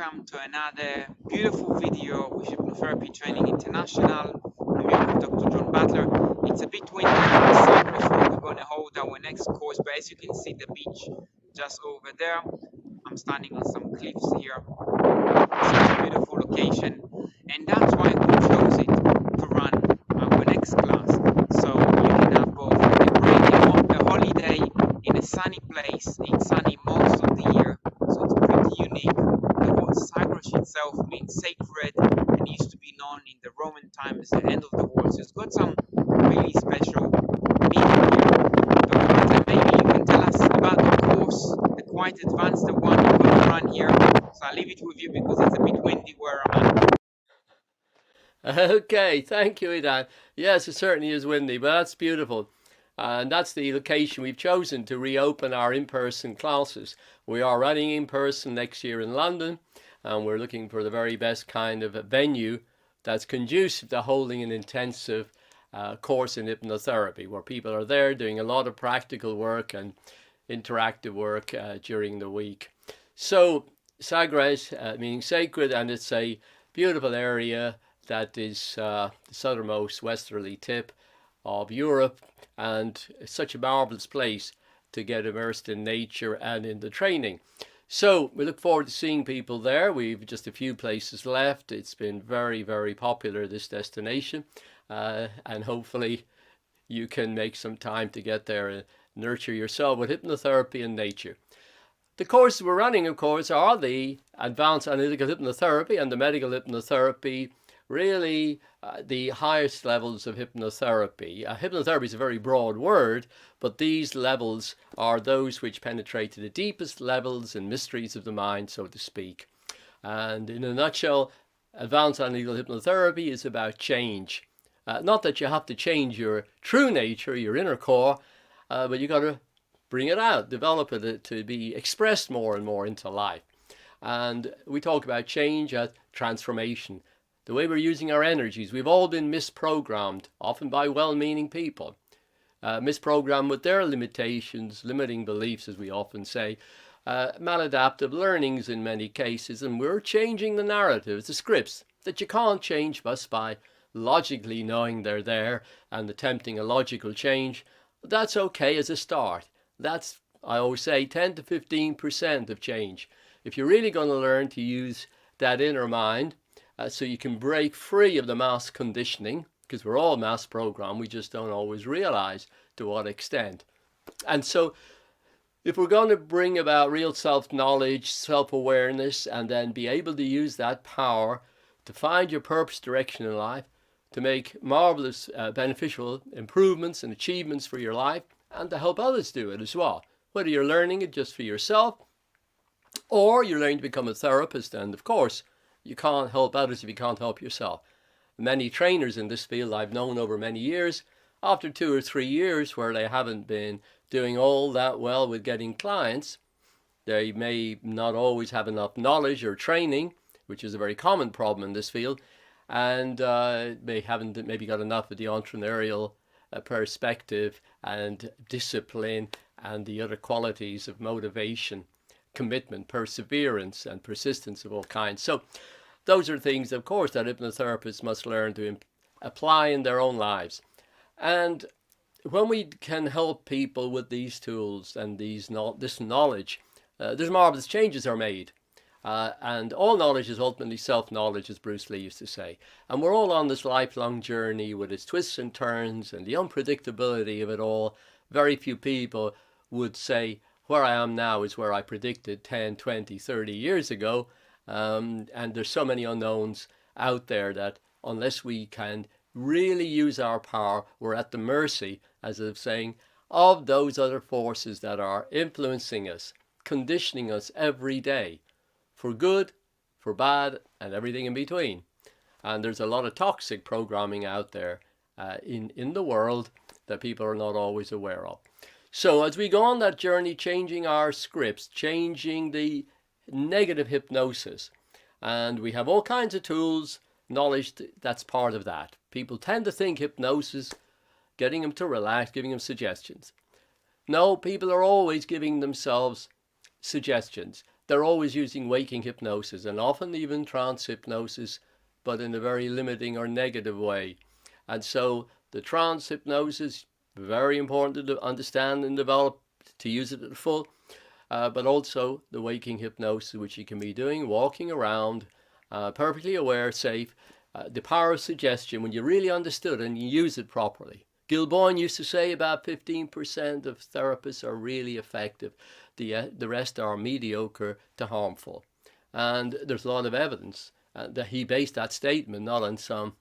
welcome to another beautiful video with Hypnotherapy Training International. I'm here with Dr. John Butler. It's a bit windy outside before we're going to hold our next course, but as you can see the beach just over there. I'm standing on some cliffs here. Such a beautiful location, and that's why we chose it to run our next class. So you can have both a break, a holiday in a sunny place. It's sunny most of the year, so it's pretty unique. The word Sagres itself means sacred and used to be known in the Roman time as the end of the world. So it's got some really special meaning here. Dr. Butler, maybe you can tell us about the course, the quite advanced one you're going to run here. So I'll leave it with you because it's a bit windy where I'm at. Okay, thank you, Idan. Yes, it certainly is windy, but that's beautiful. And that's the location we've chosen to reopen our in-person classes. We are running in person next year in London, and we're looking for the very best kind of venue that's conducive to holding an intensive course in hypnotherapy, where people are there doing a lot of practical work and interactive work during the week. So Sagres meaning sacred, and it's a beautiful area that is the southernmost westerly tip of Europe, and such a marvelous place to get immersed in nature and in the training. So we look forward to seeing people there. We've just a few places left. It's been very, very popular, this destination, and hopefully you can make some time to get there and nurture yourself with hypnotherapy and nature. The courses we're running, of course, are the advanced analytical hypnotherapy and the medical hypnotherapy, really the highest levels of hypnotherapy. Hypnotherapy is a very broad word, but these levels are those which penetrate to the deepest levels and mysteries of the mind, so to speak. And in a nutshell, advanced analytical hypnotherapy is about change. Not that you have to change your true nature, your inner core, but you got to bring it out, develop it to be expressed more and more into life. And we talk about change as transformation. The way we're using our energies, we've all been misprogrammed, often by well-meaning people. Misprogrammed with their limitations, limiting beliefs, as we often say, maladaptive learnings in many cases, and we're changing the narratives, the scripts, that you can't change just by logically knowing they're there and attempting a logical change. That's okay as a start. That's, I always say, 10 to 15% of change. If you're really going to learn to use that inner mind, so you can break free of the mass conditioning, because we're all mass programmed, we just don't always realize to what extent. And so if we're going to bring about real self-knowledge, self-awareness, and then be able to use that power to find your purpose, direction in life, to make marvelous beneficial improvements and achievements for your life, and to help others do it as well, whether you're learning it just for yourself or you're learning to become a therapist. And of course, you can't help others if you can't help yourself. Many trainers in this field I've known over many years, after 2 or 3 years where they haven't been doing all that well with getting clients, they may not always have enough knowledge or training, which is a very common problem in this field, and they haven't maybe got enough of the entrepreneurial perspective and discipline and the other qualities of motivation, commitment, perseverance, and persistence of all kinds. So those are things, of course, that hypnotherapists must learn to apply in their own lives. And when we can help people with these tools and this knowledge, there's marvelous changes are made. And all knowledge is ultimately self-knowledge, as Bruce Lee used to say. And we're all on this lifelong journey with its twists and turns and the unpredictability of it all. Very few people would say, where I am now is where I predicted 10, 20, 30 years ago. And there's so many unknowns out there that unless we can really use our power, we're at the mercy, as of saying, of those other forces that are influencing us, conditioning us every day, for good, for bad, and everything in between. And there's a lot of toxic programming out there in the world that people are not always aware of. So as we go on that journey, changing our scripts, changing the negative hypnosis, and we have all kinds of tools, knowledge that's part of that. People tend to think hypnosis, getting them to relax, giving them suggestions. No, people are always giving themselves suggestions. they're always using waking hypnosis and often even trance hypnosis, but in a very limiting or negative way. And so the trance hypnosis, very important to understand and develop to use it at full, but also the waking hypnosis, which you can be doing, walking around, perfectly aware, safe. The power of suggestion, when you really understood and you use it properly. Gilboyne used to say about 15% of therapists are really effective. The rest are mediocre to harmful. And there's a lot of evidence that he based that statement not on some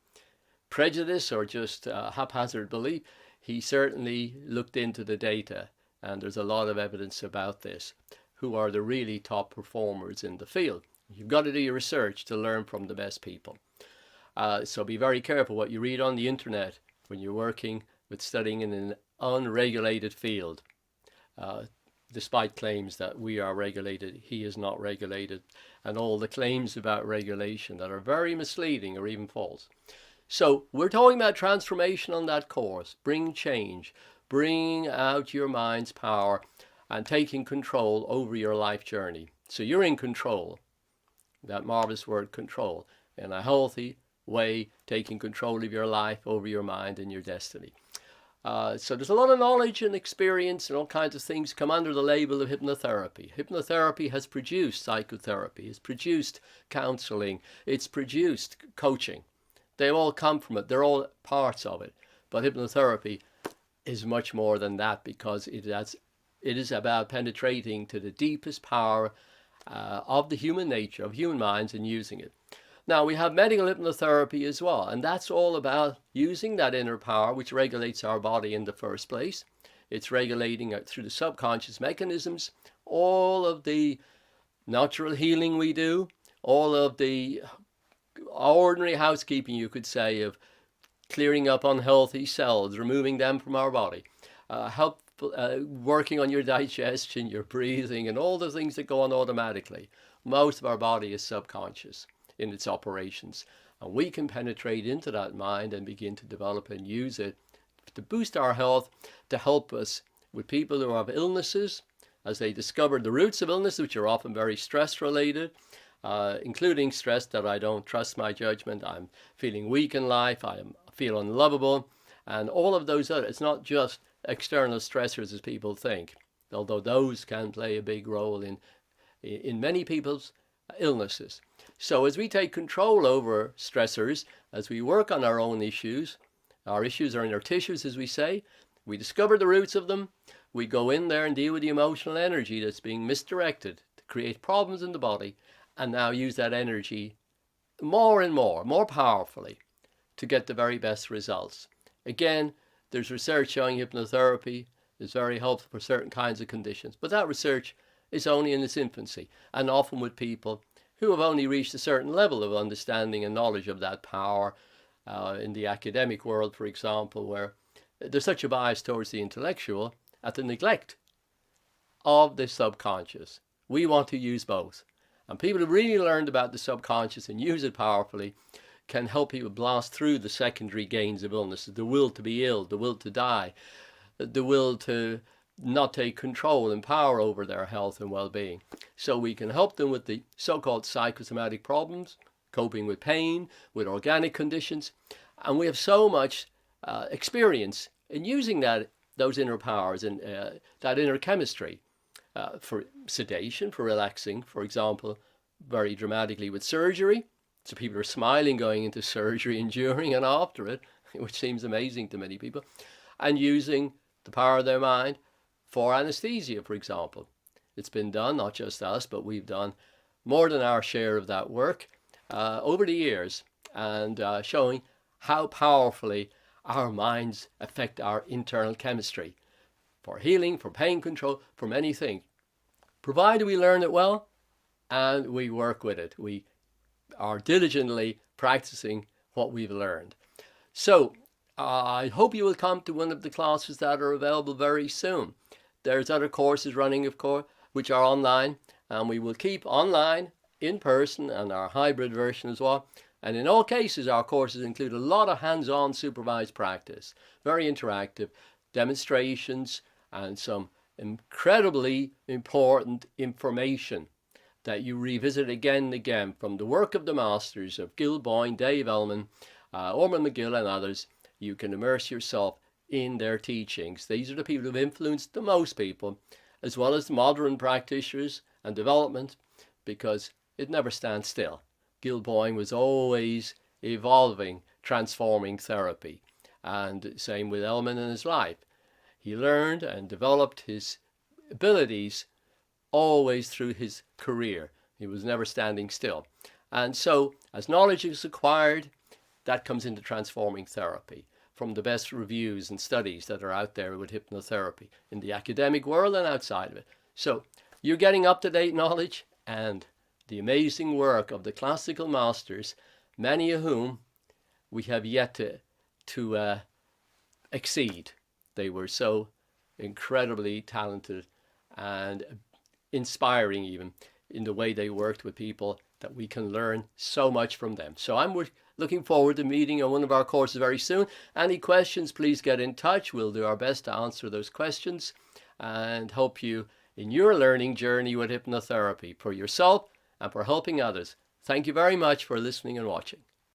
prejudice or just haphazard belief. He certainly looked into the data, and there's a lot of evidence about this. Who are the really top performers in the field? You've got to do your research to learn from the best people. So be very careful what you read on the internet when you're working with studying in an unregulated field. Despite claims that we are regulated, he is not regulated, and all the claims about regulation that are very misleading or even false. So we're talking about transformation on that course. Bring change, bring out your mind's power, and taking control over your life journey. So you're in control, that marvelous word control, in a healthy way, taking control of your life, over your mind and your destiny. So there's a lot of knowledge and experience and all kinds of things come under the label of hypnotherapy. Hypnotherapy has produced psychotherapy, it's produced counseling, it's produced coaching. They all come from it, they're all parts of it. But hypnotherapy is much more than that, because it is about penetrating to the deepest power of the human nature, of human minds, and using it. Now, we have medical hypnotherapy as well, and that's all about using that inner power which regulates our body in the first place. It's regulating it through the subconscious mechanisms, all of the natural healing we do, all of the ordinary housekeeping, you could say, of clearing up unhealthy cells, removing them from our body, working on your digestion, your breathing, and all the things that go on automatically. Most of our body is subconscious in its operations, and we can penetrate into that mind and begin to develop and use it to boost our health, to help us with people who have illnesses as they discover the roots of illness, which are often very stress related, including stress that I don't trust my judgment, I'm feeling weak in life, I feel unlovable, and all of those other, it's not just external stressors as people think, although those can play a big role in many people's illnesses. So as we take control over stressors, as we work on our own issues, our issues are in our tissues, as we say, we discover the roots of them, we go in there and deal with the emotional energy that's being misdirected to create problems in the body, and now use that energy more and more powerfully to get the very best results. Again, there's research showing hypnotherapy is very helpful for certain kinds of conditions, but that research is only in its infancy, and often with people who have only reached a certain level of understanding and knowledge of that power. In the academic world, for example, where there's such a bias towards the intellectual at the neglect of the subconscious. We want to use both. And people who really learned about the subconscious and use it powerfully can help people blast through the secondary gains of illness, the will to be ill, the will to die, the will to not take control and power over their health and well-being. So we can help them with the so-called psychosomatic problems, coping with pain, with organic conditions, and we have so much experience in using those inner powers and that inner chemistry for sedation, for relaxing, for example, very dramatically with surgery. So people are smiling going into surgery and during and after it, which seems amazing to many people, and using the power of their mind for anesthesia, for example. It's been done, not just us, but we've done more than our share of that work over the years, and showing how powerfully our minds affect our internal chemistry for healing, for pain control, for many things, provided we learn it well and we work with it. We are diligently practicing what we've learned. So I hope you will come to one of the classes that are available very soon. There's other courses running, of course, which are online, and we will keep online, in person, and our hybrid version as well. And in all cases, our courses include a lot of hands-on supervised practice, very interactive demonstrations, and some incredibly important information that you revisit again and again from the work of the masters of Gil Boyne, Dave Ellman, Orman McGill and others. You can immerse yourself in their teachings. These are the people who've influenced the most people, as well as modern practitioners and development, because it never stands still. Gil Boyne was always evolving, transforming therapy. And same with Ellman in his life. He learned and developed his abilities always through his career. He was never standing still. And so, as knowledge is acquired, that comes into transforming therapy from the best reviews and studies that are out there with hypnotherapy in the academic world and outside of it. So, you're getting up-to-date knowledge and the amazing work of the classical masters, many of whom we have yet to exceed. They were so incredibly talented and inspiring even in the way they worked with people, that we can learn so much from them. So I'm looking forward to meeting on one of our courses very soon. Any questions, please get in touch. We'll do our best to answer those questions and help you in your learning journey with hypnotherapy for yourself and for helping others. Thank you very much for listening and watching.